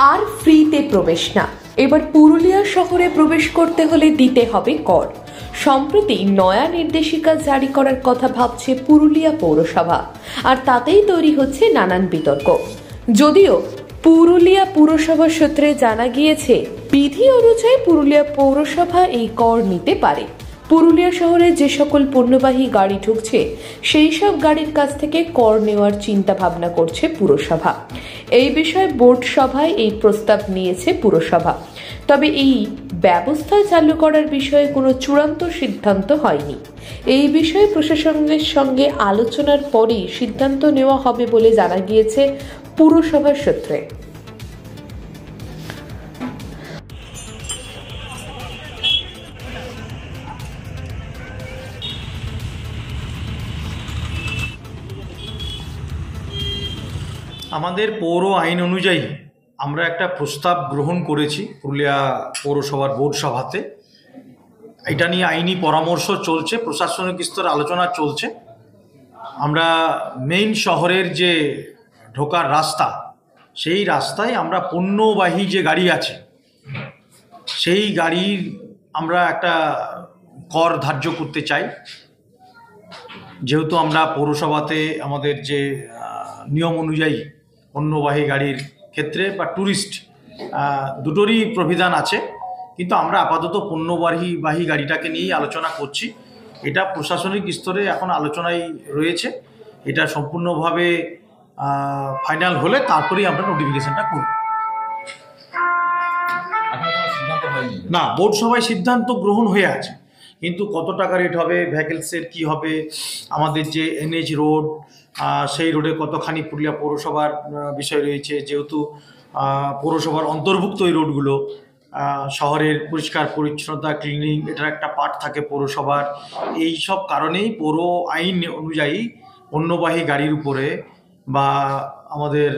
আর ফ্রিতে প্রবেশ না, এবার পুরুলিয়া শহরে প্রবেশ করতে হলে দিতে হবে কর। সম্প্রতি নয়া নির্দেশিকা জারি করার কথা ভাবছে পুরুলিয়া পৌরসভা, আর তাতেই তৈরি হচ্ছে নানান বিতর্ক। যদিও পুরুলিয়া পুরসভা সূত্রে জানা গিয়েছে, বিধি অনুযায়ী পুরুলিয়া পৌরসভা এই কর নিতে পারে। পুরুলিয়া শহরে যে সকল পণ্যবাহী গাড়ি ঢুকছে সেই সব গাড়ির কাছ থেকে কর নেওয়ার চিন্তা ভাবনা করছে পুরসভা। এই বিষয়ে বোর্ড সভায় এই প্রস্তাব নিয়েছে পুরসভা। তবে এই ব্যবস্থা চালু করার বিষয়ে কোনো চূড়ান্ত সিদ্ধান্ত হয়নি। এই বিষয়ে প্রশাসনের সঙ্গে আলোচনার পরেই সিদ্ধান্ত নেওয়া হবে বলে জানা গিয়েছে পুরসভার সূত্রে। আমাদের পৌর আইন অনুযায়ী আমরা একটা প্রস্তাব গ্রহণ করেছি পুরুলিয়া পৌরসভার বোর্ড সভাতে। এটা নিয়ে আইনি পরামর্শ চলছে, প্রশাসনিক স্তরে আলোচনা চলছে। আমরা মেইন শহরের যে ঢোকার রাস্তা, সেই রাস্তায় আমরা পণ্যবাহী যে গাড়ি আছে সেই গাড়ির আমরা একটা কর ধার্য করতে চাই। যেহেতু আমরা পৌরসভাতে আমাদের যে নিয়ম অনুযায়ী পণ্যবাহী গাড়ির ক্ষেত্রে বা ট্যুরিস্ট দুটোরই প্রবিধান আছে, কিন্তু আমরা আপাতত পণ্যবাহী গাড়িটাকে নিয়েই আলোচনা করছি। এটা প্রশাসনিক স্তরে এখন আলোচনায় রয়েছে। এটা সম্পূর্ণভাবে ফাইনাল হলে তারপরেই আমরা নোটিফিকেশনটা করব। না, বোর্ড সভায় সিদ্ধান্ত গ্রহণ হয়ে আছে, কিন্তু কত টাকা রেট হবে, ভেহিকেলসের কি হবে, আমাদের যে এনএইচ রোড সেই রোডে কতখানি পুরুলিয়া পৌরসভার বিষয় রয়েছে। যেহেতু পৌরসভার অন্তর্ভুক্ত এই রোডগুলো, শহরের পরিষ্কার পরিচ্ছন্নতা ক্লিনিং এটার একটা পার্ট থাকে পৌরসভার। এই সব কারণেই পৌর আইন অনুযায়ী পণ্যবাহী গাড়ির উপরে বা আমাদের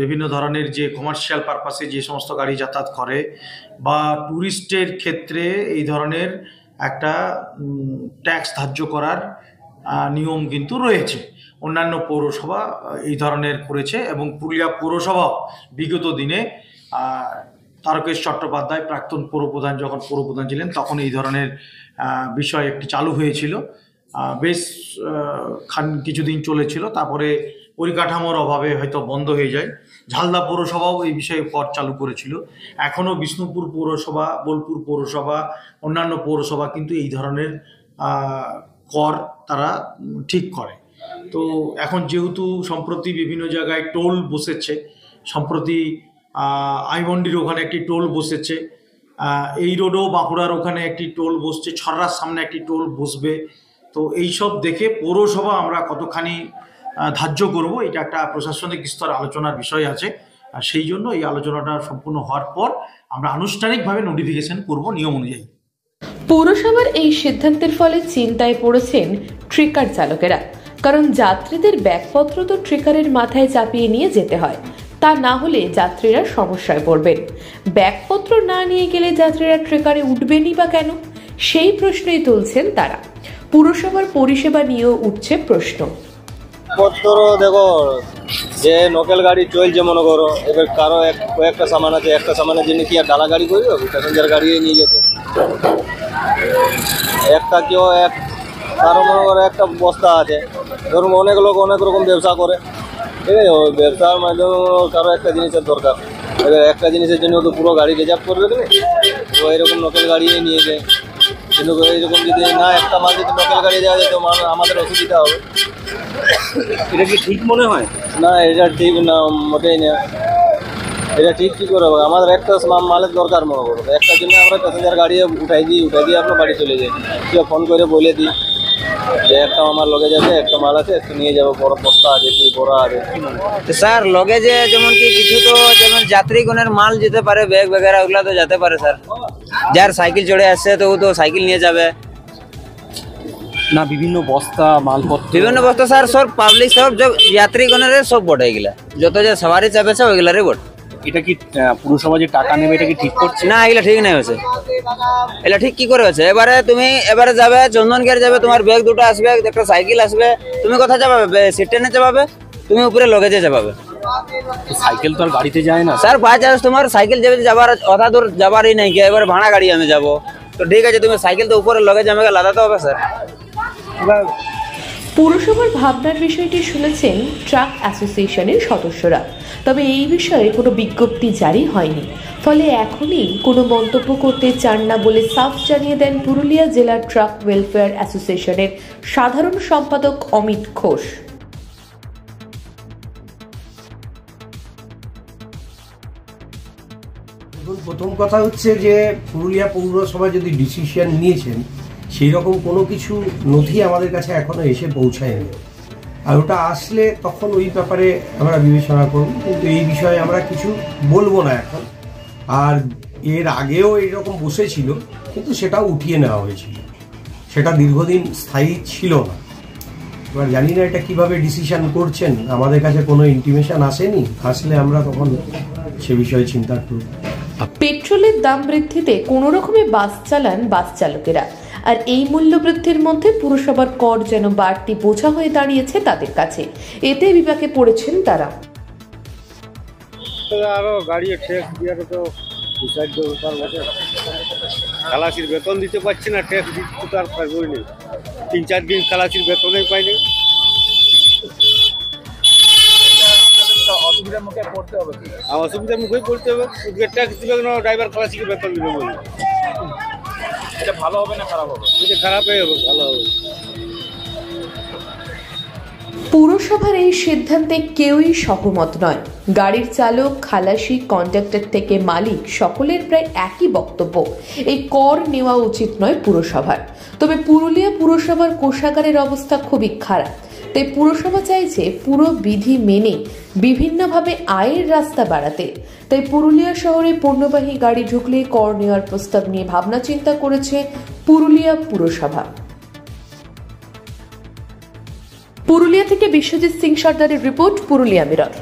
বিভিন্ন ধরনের যে কমার্শিয়াল পারপাসে যে সমস্ত গাড়ি যাতায়াত করে বা ট্যুরিস্টের ক্ষেত্রে এই ধরনের একটা ট্যাক্স ধার্য করার নিয়ম কিন্তু রয়েছে। অন্যান্য পৌরসভা এই ধরনের করেছে এবং পুরুলিয়া পৌরসভা বিগত দিনে তারকেশ চট্টোপাধ্যায় প্রাক্তন পৌরপ্রধান যখন পৌরপ্রধান ছিলেন তখন এই ধরনের বিষয় একটি চালু হয়েছিল। বেশ কিছুদিন চলেছিল, তারপরে পরিকাঠামোর অভাবে হয়তো বন্ধ হয়ে যায়। ঝালদা পৌরসভাও এই বিষয়ে কর চালু করেছিল। এখনও বিষ্ণুপুর পৌরসভা, বোলপুর পৌরসভা, অন্যান্য পৌরসভা কিন্তু এই ধরনের কর তারা ঠিক করে। তো এখন যেহেতু সম্প্রতি বিভিন্ন জায়গায় টোল বসেছে, সম্প্রতি আইমন্ডির ওখানে একটি টোল বসেছে, এই রোডেও বাঁকুড়ার ওখানে একটি টোল বসছে, ছড়রার সামনে একটি টোল বসবে। তো এইসব দেখে পৌরসভা আমরা কতখানি ধার্য করব, এটা একটা প্রশাসনিক স্তরে আলোচনার বিষয় আছে। আর সেই জন্য এই আলোচনাটা সম্পূর্ণ হওয়ার পর আমরা আনুষ্ঠানিকভাবে নোটিফিকেশন করব নিয়ম অনুযায়ী। পৌরসভার এই সিদ্ধান্তের ফলে চিন্তায় পড়েছেন ট্রেকার চালকেরা, কারণ যাত্রীদের ব্যাগপত্র তো ট্রেকারের মাথায় চাপিয়ে নিয়ে যেতে হয়। তা না হলে যাত্রীরা সমস্যায় পড়বেন। ব্যাগপত্র না নিয়ে গেলে যাত্রীরা ট্রেকারে উঠবেনই বা কেন, সেই প্রশ্নই তুলছেন তারা। পুরসভার পরিষেবা নিয়েও উঠছে প্রশ্ন। দেখো, যে লোকাল গাড়ি চলছে মনে করো, এবার কারো কয়েকটা সামান আছে, একটা সামানের জন্য কি আর ডালা গাড়ি করবে, প্যাসেঞ্জার গাড়ি নিয়ে যেতে। একটা কেউ কারো মনে করো একটা বস্তা আছে, ধরুন অনেক লোক অনেক রকম ব্যবসা করে, ঠিক আছে, ওই ব্যবসার মাধ্যমে কারো একটা জিনিসের দরকার, এবার একটা জিনিসের জন্য তো পুরো গাড়ি রিজার্ভ করবে না, তো এরকম লোকাল গাড়ি নিয়ে যায়। কিন্তু এইরকম যদি না একটা মাল যদি লোকাল গাড়ি দেওয়া যায় তো আমাদের অসুবিধা হবে। এটা কি ঠিক মনে হয়? না, এটা ঠিক না, মোটেই না। এটা ঠিক কী করে হবে? আমাদের একটা মালের দরকার মনে করবো, একটা জন্য আমরা প্যাসেঞ্জার গাড়ি উঠাই দিই আপনার বাড়ি চলে যাই, কেউ ফোন করে বলে দিই যে একটা আমার লগে যাবে, একটা মাল আছে, একটু নিয়ে যাবো, বড় বস্তা আছে কি বড় আছে। স্যার লগে যে যেমন কি কিছু তো যেমন যাত্রীগণের মাল যেতে পারে, ব্যাগ বগেরা ওগুলা তো যেতে পারে স্যার। যার সাইকেল চড়ে আসছে তো ও তো সাইকেল নিয়ে যাবে না, বিভিন্ন বস্তা মালপত্র, বিভিন্ন বস্তা স্যার, সব পাবলিক সব যাত্রীগণের সব বটে, এগুলা যত যে সবারই চাপেছে ওইগুলারই বটে। এটা কি পুরসভা যে টাকা নেবে এটা কি ঠিক করছে? না, এগুলা ঠিক নাই হয়েছে। এগুলা ঠিক কি করে হয়েছে? এবারে যাবে চন্দনগড় যাবে, তোমার ব্যাগ দুটো আসবে, একটা সাইকেল আসবে, তুমি কোথায় যাবে? সিট টেনে যাবে, তুমি উপরে লগেজে যাবে। তো সাইকেল তো আর গাড়িতে যায় না। স্যার বাই চান্স তোমার সাইকেল যাবে যাবার অথা দূর যাবারই নাই, এবার ভাড়া গাড়ি আমি যাবো, তো ঠিক আছে তুমি সাইকেল তো উপরে লগেজ আমাকে লাদাতে হবে স্যার। পুরসভার ভাবনার বিষয়টি শুনেছেন ট্রাক অ্যাসোসিয়েশনের সদস্যরা, তবে এই বিষয়ে কোনো বিজ্ঞপ্তি জারি হয়নি, ফলে এখনই কোনো মন্তব্য করতে চান না বলে সাফ জানিয়ে দেন পুরুলিয়া জেলা ট্রাক ওয়েলফেয়ার অ্যাসোসিয়েশনের সাধারণ সম্পাদক অমিত ঘোষ। প্রথম কথা হচ্ছে যে পুরুলিয়া পৌরসভা যদি ডিসিশন নিয়েছেন সেই রকম কোনো কিছু নথি আমাদের কাছে এখনো এসে পৌঁছায়নি, আর ওটা আসলে তখন ওই ব্যাপারে আমরা বিবেচনা করব, কিন্তু এই বিষয়ে আমরা কিছু বলবো না এখন। আর এর আগেও এইরকম বসেছিল, কিন্তু সেটাও উঠিয়ে নেওয়া হয়েছিল, সেটা দীর্ঘদিন স্থায়ী ছিল না। এবার জানি না এটা কিভাবে ডিসিশন করছেন, আমাদের কাছে কোনো ইন্টিমেশন আসেনি, আসলে আমরা তখন সে বিষয়ে চিন্তা করব। পেট্রোলের দাম বৃদ্ধিতে কোনো রকমে বাস চালান বাস চালকেরা, আর এই মূল্য বৃদ্ধির মধ্যে পুরসভার কর যেন বাড়তি বোঝা হয়ে দাঁড়িয়েছে তাদের কাছে, এতে বিপাকে পড়েছেন তারা। আরো গাড়ি ট্যাক্স দিয়ে তো খালাসির বেতন দিতে পারছি না, ট্যাক্স দিতে তো আর পারবই না, 3-4 দিন খালাসির বেতনই পাইনি। অসুবিধার মুখেই পড়তে হবে, ট্যাক্স দিবে না, ড্রাইভার খালাসিকে বেতন দিবে বলে। এটা ভালো হবে না খারাপ হবে? এটা খারাপই হবে, ভালো হবে। পুরসভার এই সিদ্ধান্তে কেউই সহমত নয়। গাড়ির চালক, খালাসি, কন্ডাক্টর থেকে মালিক সকলের প্রায় একই বক্তব্য, এই কর নেওয়া উচিত নয় পুরসভার। তবে পুরুলিয়া পুরসভার কোষাগারের অবস্থা খুবই খারাপ, তাই পুরসভা চাইছে পুরো বিধি মেনে বিভিন্নভাবে আয়ের রাস্তা বাড়াতে। তাই পুরুলিয়া শহরে পণ্যবাহী গাড়ি ঢুকলে কর নেওয়ার প্রস্তাব নিয়ে ভাবনা চিন্তা করেছে পুরুলিয়া পুরসভা। পুরুলিয়া থেকে বিশ্বজিৎ সিং সর্দারের রিপোর্ট, পুরুলিয়া মিরর।